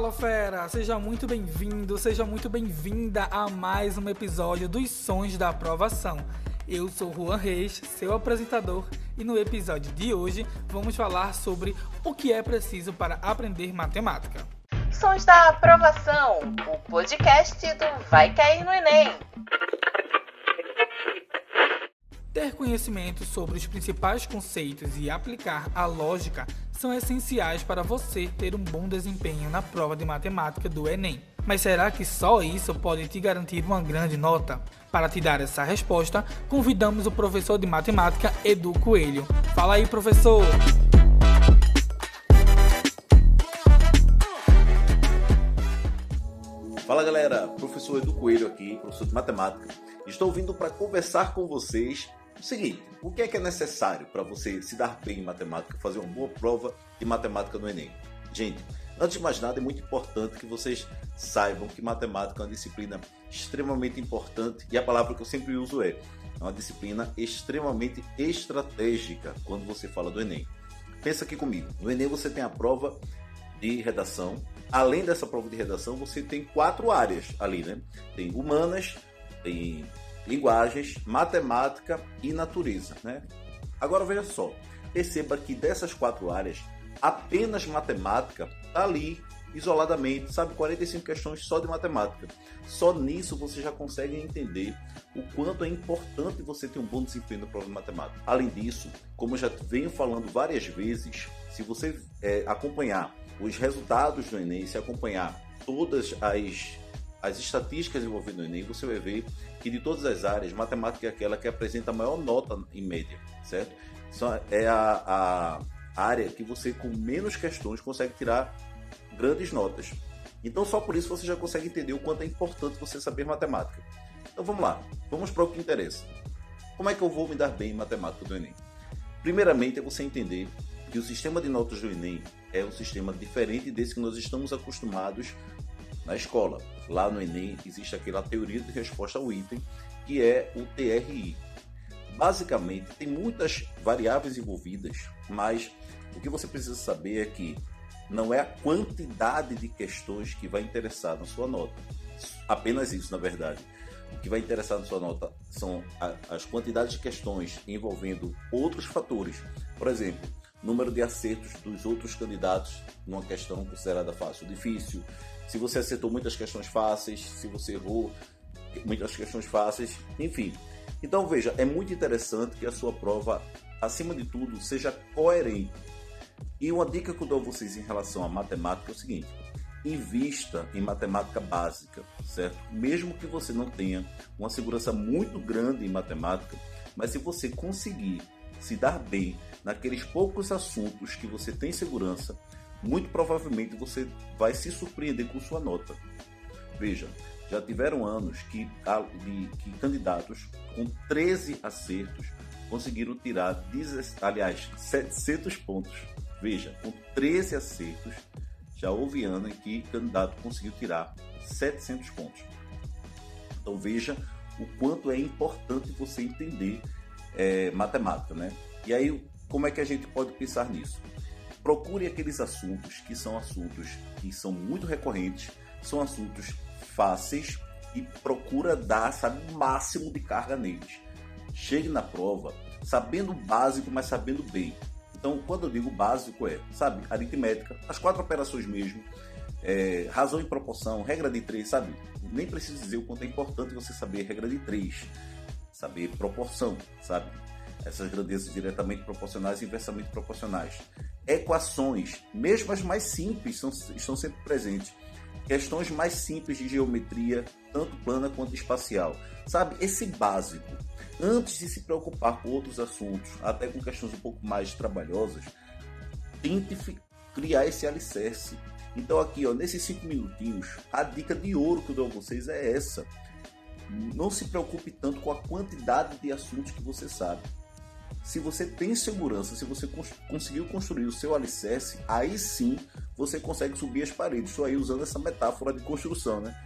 Fala fera, seja muito bem-vindo, seja muito bem-vinda a mais um episódio dos Sons da Aprovação. Eu sou Juan Reis, seu apresentador, e no episódio de hoje vamos falar sobre o que é preciso para aprender matemática. Sons da Aprovação, o podcast do Vai Cair no Enem. Ter conhecimento sobre os principais conceitos e aplicar a lógica são essenciais para você ter um bom desempenho na prova de matemática do Enem. Mas será que só isso pode te garantir uma grande nota? Para te dar essa resposta, convidamos o professor de matemática Edu Coelho. Fala aí, professor! Fala galera, professor Edu Coelho aqui, professor de matemática. Estou vindo para conversar com vocês o seguinte: o que é necessário para você se dar bem em matemática, fazer uma boa prova de matemática no Enem? Gente, antes de mais nada, é muito importante que vocês saibam que matemática é uma disciplina extremamente importante e a palavra que eu sempre uso é uma disciplina extremamente estratégica quando você fala do Enem. Pensa aqui comigo, no Enem você tem a prova de redação. Além dessa prova de redação, você tem 4 áreas ali, né? Tem humanas, tem linguagens, matemática e natureza, né? Agora veja só, perceba que dessas 4 áreas, apenas matemática está ali isoladamente, sabe? 45 questões só de matemática. Só nisso você já consegue entender o quanto é importante você ter um bom desempenho na prova de matemática. Além disso, como eu já venho falando várias vezes, se você acompanhar os resultados do Enem, se acompanhar todas as estatísticas envolvendo o Enem, você vai ver que de todas as áreas, matemática é aquela que apresenta a maior nota em média, certo? É a área que você, com menos questões, consegue tirar grandes notas. Então, só por isso você já consegue entender o quanto é importante você saber matemática. Então, vamos lá. Vamos para o que interessa. Como é que eu vou me dar bem em matemática do Enem? Primeiramente, é você entender que o sistema de notas do Enem é um sistema diferente desse que nós estamos acostumados na escola. Lá no Enem existe aquela teoria de resposta ao item, que é o TRI. Basicamente, tem muitas variáveis envolvidas, mas o que você precisa saber é que não é a quantidade de questões que vai interessar na sua nota. Apenas isso, na verdade. O que vai interessar na sua nota são as quantidades de questões envolvendo outros fatores. Por exemplo, número de acertos dos outros candidatos numa questão considerada fácil ou difícil, se você acertou muitas questões fáceis, se você errou muitas questões fáceis, enfim. Então veja, é muito interessante que a sua prova, acima de tudo, seja coerente. E uma dica que eu dou a vocês em relação à matemática é o seguinte: invista em matemática básica, certo? Mesmo que você não tenha uma segurança muito grande em matemática, mas se você conseguir se dar bem naqueles poucos assuntos que você tem segurança, muito provavelmente você vai se surpreender com sua nota. Veja, já tiveram anos que candidatos com 13 acertos conseguiram tirar 700 pontos. Veja, com 13 acertos, já houve ano em que candidato conseguiu tirar 700 pontos. Então veja o quanto é importante você entender matemática, né? E aí, como é que a gente pode pensar nisso? Procure aqueles assuntos que são muito recorrentes, são assuntos fáceis e procura dar, o máximo de carga neles. Chegue na prova sabendo o básico, mas sabendo bem. Então, quando eu digo básico aritmética, as 4 operações mesmo, razão e proporção, regra de 3, sabe? Nem preciso dizer o quanto é importante você saber regra de 3, saber proporção, sabe? Essas grandezas diretamente proporcionais e inversamente proporcionais. Equações, mesmo as mais simples, estão sempre presentes. Questões mais simples de geometria, tanto plana quanto espacial. Sabe, esse básico, antes de se preocupar com outros assuntos, até com questões um pouco mais trabalhosas, tente criar esse alicerce. Então aqui, nesses 5 minutinhos, a dica de ouro que eu dou a vocês é essa. Não se preocupe tanto com a quantidade de assuntos que você sabe. Se você tem segurança, se você conseguiu construir o seu alicerce, aí sim você consegue subir as paredes. Estou aí usando essa metáfora de construção, né?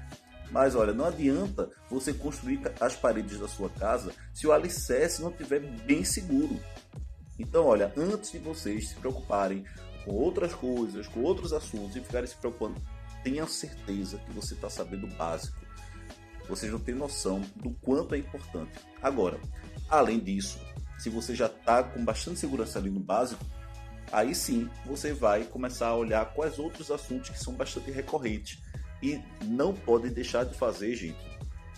Mas olha, não adianta você construir as paredes da sua casa se o alicerce não estiver bem seguro. Então, olha, antes de vocês se preocuparem com outras coisas, com outros assuntos e ficarem se preocupando tenha certeza que você está sabendo o básico. Você não tem noção do quanto é importante. Agora, além disso, se você já está com bastante segurança ali no básico, aí sim você vai começar a olhar quais outros assuntos que são bastante recorrentes. E não pode deixar de fazer, gente,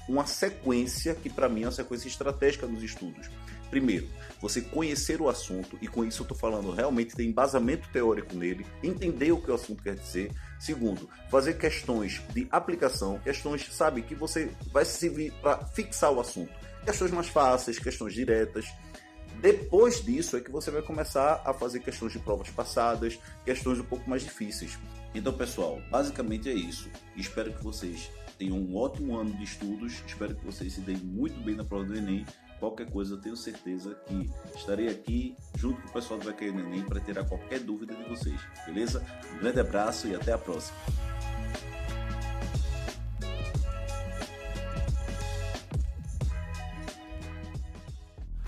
uma sequência que para mim é uma sequência estratégica nos estudos. Primeiro, você conhecer o assunto, e com isso eu estou falando realmente ter embasamento teórico nele, entender o que o assunto quer dizer. Segundo, fazer questões de aplicação, questões, sabe, que você vai servir para fixar o assunto. Questões mais fáceis, questões diretas. Depois disso é que você vai começar a fazer questões de provas passadas, questões um pouco mais difíceis. Então, pessoal, basicamente é isso. Espero que vocês tenham um ótimo ano de estudos, espero que vocês se deem muito bem na prova do Enem. Qualquer coisa, eu tenho certeza que estarei aqui junto com o pessoal do Vai Cair no Enem para tirar qualquer dúvida de vocês, beleza? Um grande abraço e até a próxima.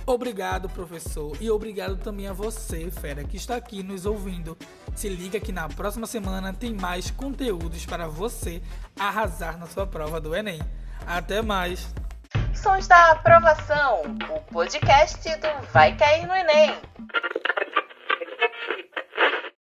Obrigado, professor, e obrigado também a você, fera, que está aqui nos ouvindo. Se liga que na próxima semana tem mais conteúdos para você arrasar na sua prova do Enem. Até mais! Sons da Aprovação, o podcast do Vai Cair no Enem.